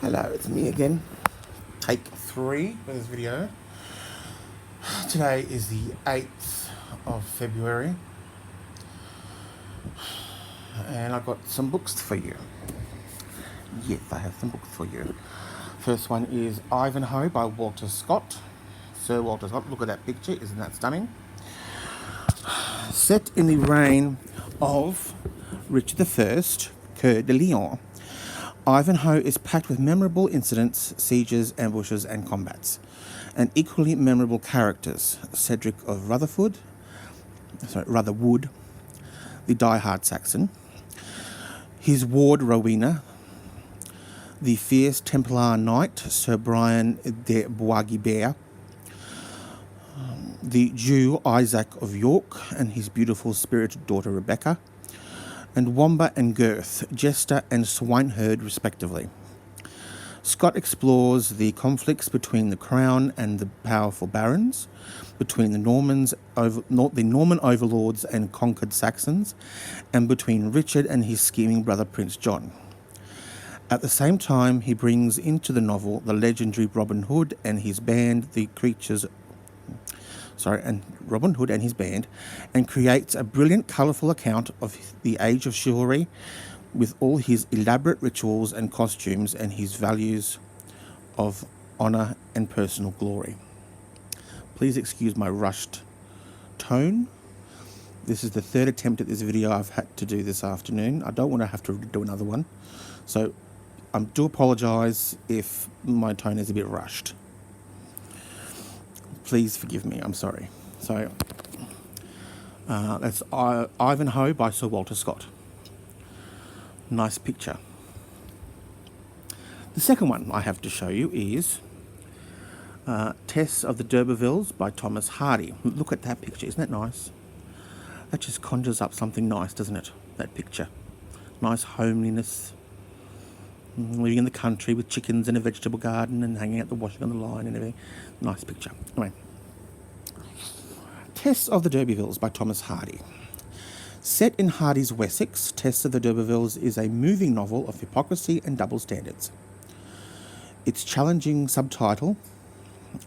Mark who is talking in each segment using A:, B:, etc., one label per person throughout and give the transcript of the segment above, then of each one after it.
A: Hello, it's me again. Take 3 for this video. Today is the 8th of February, and I've got some books for you. Yes, I have some books for you. First one is Ivanhoe by Walter Scott. Sir Walter Scott, look at that picture, isn't that stunning? Set in the reign of Richard I, Coeur de Lion, Ivanhoe is packed with memorable incidents, sieges, ambushes, and combats, and equally memorable characters: Cedric of Rutherwood, the die-hard Saxon, his ward Rowena, the fierce Templar knight Sir Brian de Bois-Guilbert, the Jew Isaac of York and his beautiful spirited daughter Rebecca, and Wamba and Gurth, jester and swineherd respectively. Scott explores the conflicts between the crown and the powerful barons, between the Norman overlords and conquered Saxons, and between Richard and his scheming brother Prince John. At the same time, he brings into the novel the legendary Robin Hood and his band, and creates a brilliant, colourful account of the age of chivalry with all his elaborate rituals and costumes and his values of honour and personal glory. Please excuse my rushed tone. This is the third attempt at this video I've had to do this afternoon. I don't want to have to do another one, so I do apologise if my tone is a bit rushed. Please forgive me, I'm sorry. So, that's Ivanhoe by Sir Walter Scott. Nice picture. The second one I have to show you is Tess of the D'Urbervilles by Thomas Hardy. Look at that picture, isn't that nice? That just conjures up something nice, doesn't it? That picture. Nice homeliness. Living in the country with chickens and a vegetable garden and hanging out the washing on the line and everything. Nice picture. Anyway. Tess of the D'Urbervilles by Thomas Hardy. Set in Hardy's Wessex, Tess of the D'Urbervilles is a moving novel of hypocrisy and double standards. Its challenging subtitle,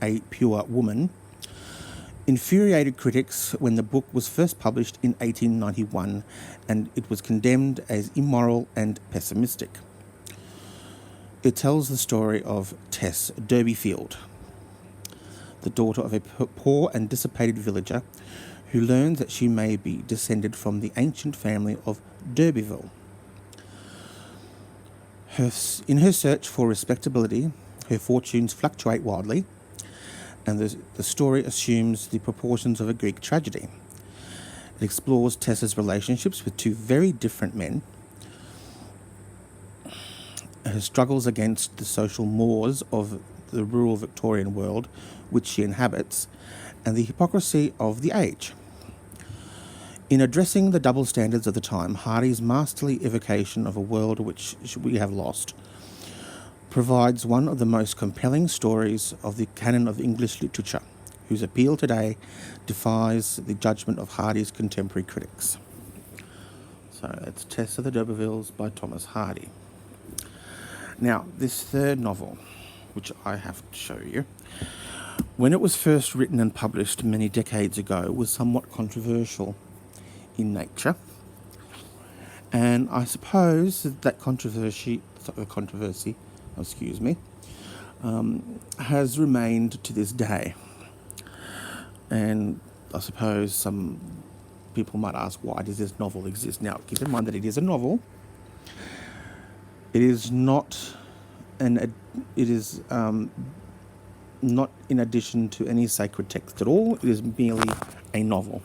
A: A Pure Woman, infuriated critics when the book was first published in 1891, and it was condemned as immoral and pessimistic. It tells the story of Tess Derbyfield, the daughter of a poor and dissipated villager who learns that she may be descended from the ancient family of D'Urberville. In her search for respectability, her fortunes fluctuate wildly, and the story assumes the proportions of a Greek tragedy. It explores Tess's relationships with two very different men, her struggles against the social mores of the rural Victorian world which she inhabits, and the hypocrisy of the age. In addressing the double standards of the time, Hardy's masterly evocation of a world which we have lost provides one of the most compelling stories of the canon of English literature, whose appeal today defies the judgment of Hardy's contemporary critics. So it's Tess of the D'Urbervilles by Thomas Hardy. Now, this third novel, which I have to show you, when it was first written and published many decades ago, was somewhat controversial in nature. And I suppose that controversy, has remained to this day. And I suppose some people might ask, why does this novel exist? Now, keep in mind that it is a novel. It is not not in addition to any sacred text at all. It is merely a novel.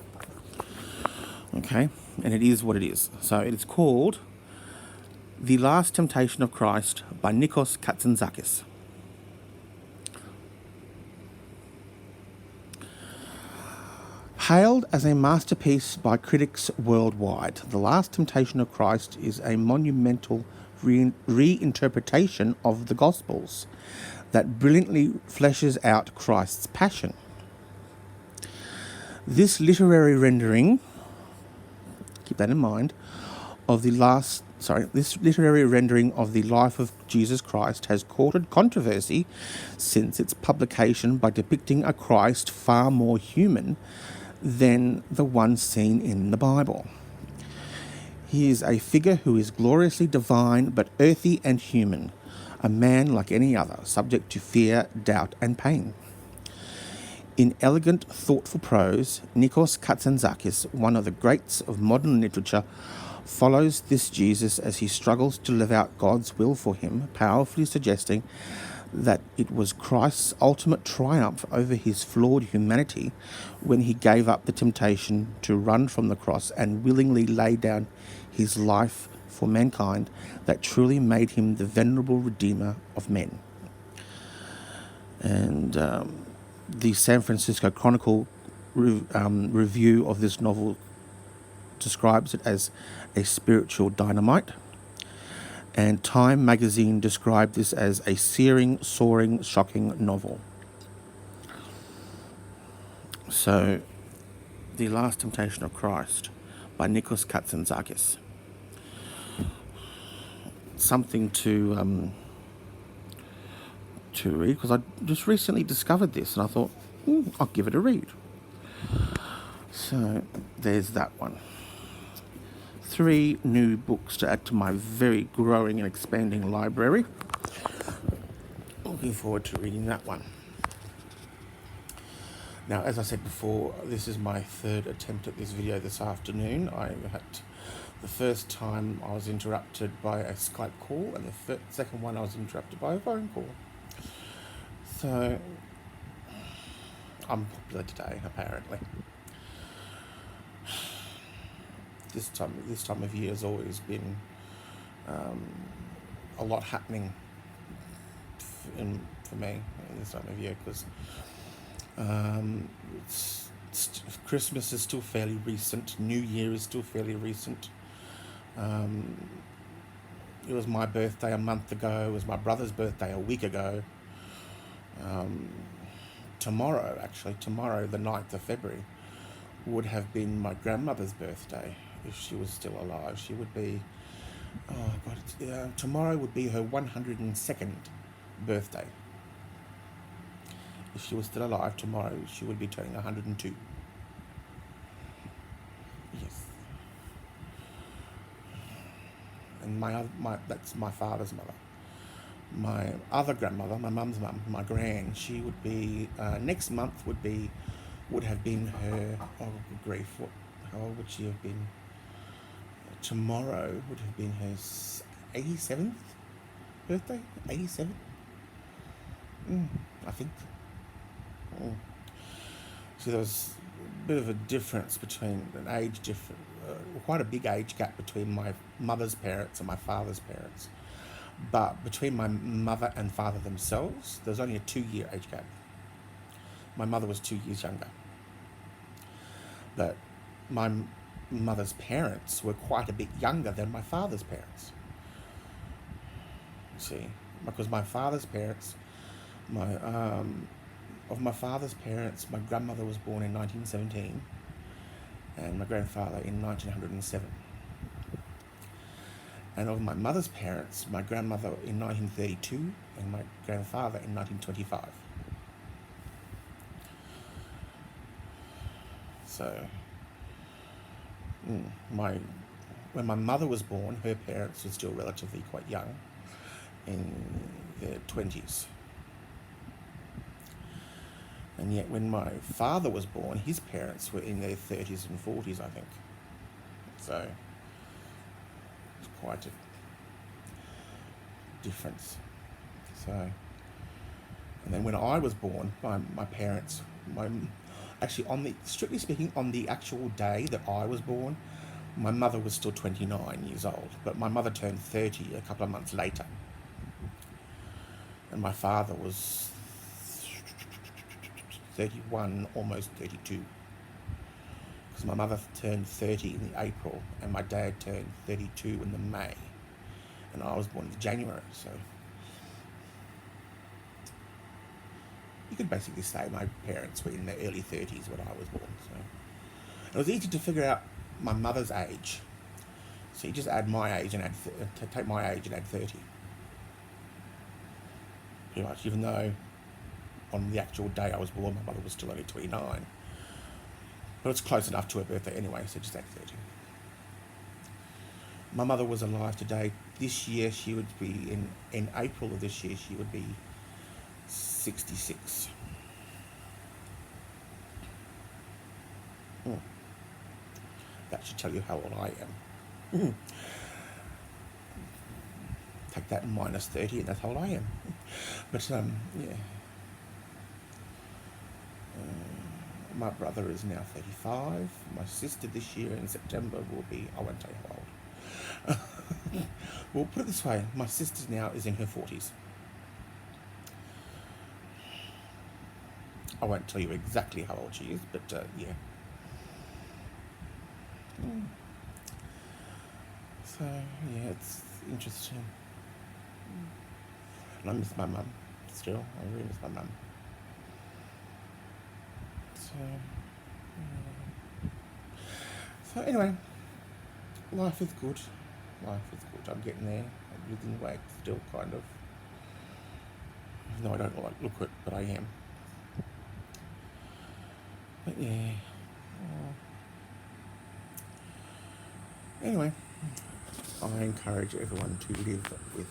A: Okay? And it is what it is. So it is called The Last Temptation of Christ by Nikos Kazantzakis. Hailed as a masterpiece by critics worldwide, The Last Temptation of Christ is a monumental reinterpretation of the Gospels that brilliantly fleshes out Christ's passion. This literary rendering, keep that in mind, of the last This literary rendering of the life of Jesus Christ has courted controversy since its publication by depicting a Christ far more human than the one seen in the Bible. He is a figure who is gloriously divine but earthy and human, a man like any other, subject to fear, doubt and pain. In elegant, thoughtful prose, Nikos Kazantzakis, one of the greats of modern literature, follows this Jesus as he struggles to live out God's will for him, powerfully suggesting that it was Christ's ultimate triumph over his flawed humanity when he gave up the temptation to run from the cross and willingly lay down his life for mankind that truly made him the venerable Redeemer of men. And the San Francisco Chronicle review of this novel describes it as a spiritual dynamite, and Time magazine described this as a searing, soaring, shocking novel. So, The Last Temptation of Christ by Nikos Kazantzakis. Something to read, because I just recently discovered this and I thought, I'll give it a read. So, there's that one. 3 new books to add to my very growing and expanding library. Looking forward to reading that one. Now, as I said before, this is my 3rd attempt at this video this afternoon. The first time I was interrupted by a Skype call, and the second one I was interrupted by a phone call. So, I'm popular today, apparently. This time of year has always been a lot happening for me this time of year, because Christmas is still fairly recent, New Year is still fairly recent. It was my birthday a month ago, it was my brother's birthday a week ago. Tomorrow, the 9th of February, would have been my grandmother's birthday. If she was still alive, she would be, tomorrow would be her 102nd birthday. If she was still alive tomorrow, she would be turning 102. Yes. And that's my father's mother. My other grandmother, my mum's mum, my gran, she would be, next month would have been her, good grief, how old would she have been? Tomorrow would have been her 87th birthday? 87? I think. So there was a bit of a difference between quite a big age gap between my mother's parents and my father's parents. But between my mother and father themselves, there's only a 2-year age gap. My mother was 2 years younger. But my mother's parents were quite a bit younger than my father's parents. See, because my father's parents, my grandmother was born in 1917 and my grandfather in 1907. And of my mother's parents, my grandmother in 1932 and my grandfather in 1925. So, when my mother was born, her parents were still relatively quite young, in their 20s. And yet when my father was born, his parents were in their 30s and 40s, I think. So, it's quite a difference. So, and then when I was born, my parents, strictly speaking, on the actual day that I was born, my mother was still 29 years old, but my mother turned 30 a couple of months later. And my father was 31, almost 32. Because my mother turned 30 in the April, and my dad turned 32 in the May. And I was born in January, so you could basically say my parents were in their early 30s when I was born. So it was easy to figure out my mother's age. So you just add my age and take my age and add 30. Pretty much, even though on the actual day I was born, my mother was still only 29. But it's close enough to her birthday anyway, so just add 30. My mother was alive today. This year she would be, in April of this year, she would be 66. That should tell you how old I am. Take that and minus 30 and that's how old I am. But, yeah. My brother is now 35. My sister this year in September will be, I won't tell you how old. We'll put it this way, my sister now is in her 40s. I won't tell you exactly how old she is, but yeah. So, yeah, it's interesting. And I miss my mum still. I really miss my mum. So anyway, life is good. Life is good. I'm getting there. I'm losing weight still, kind of. Even though I don't look it, but I am. But yeah. Anyway, I encourage everyone to live with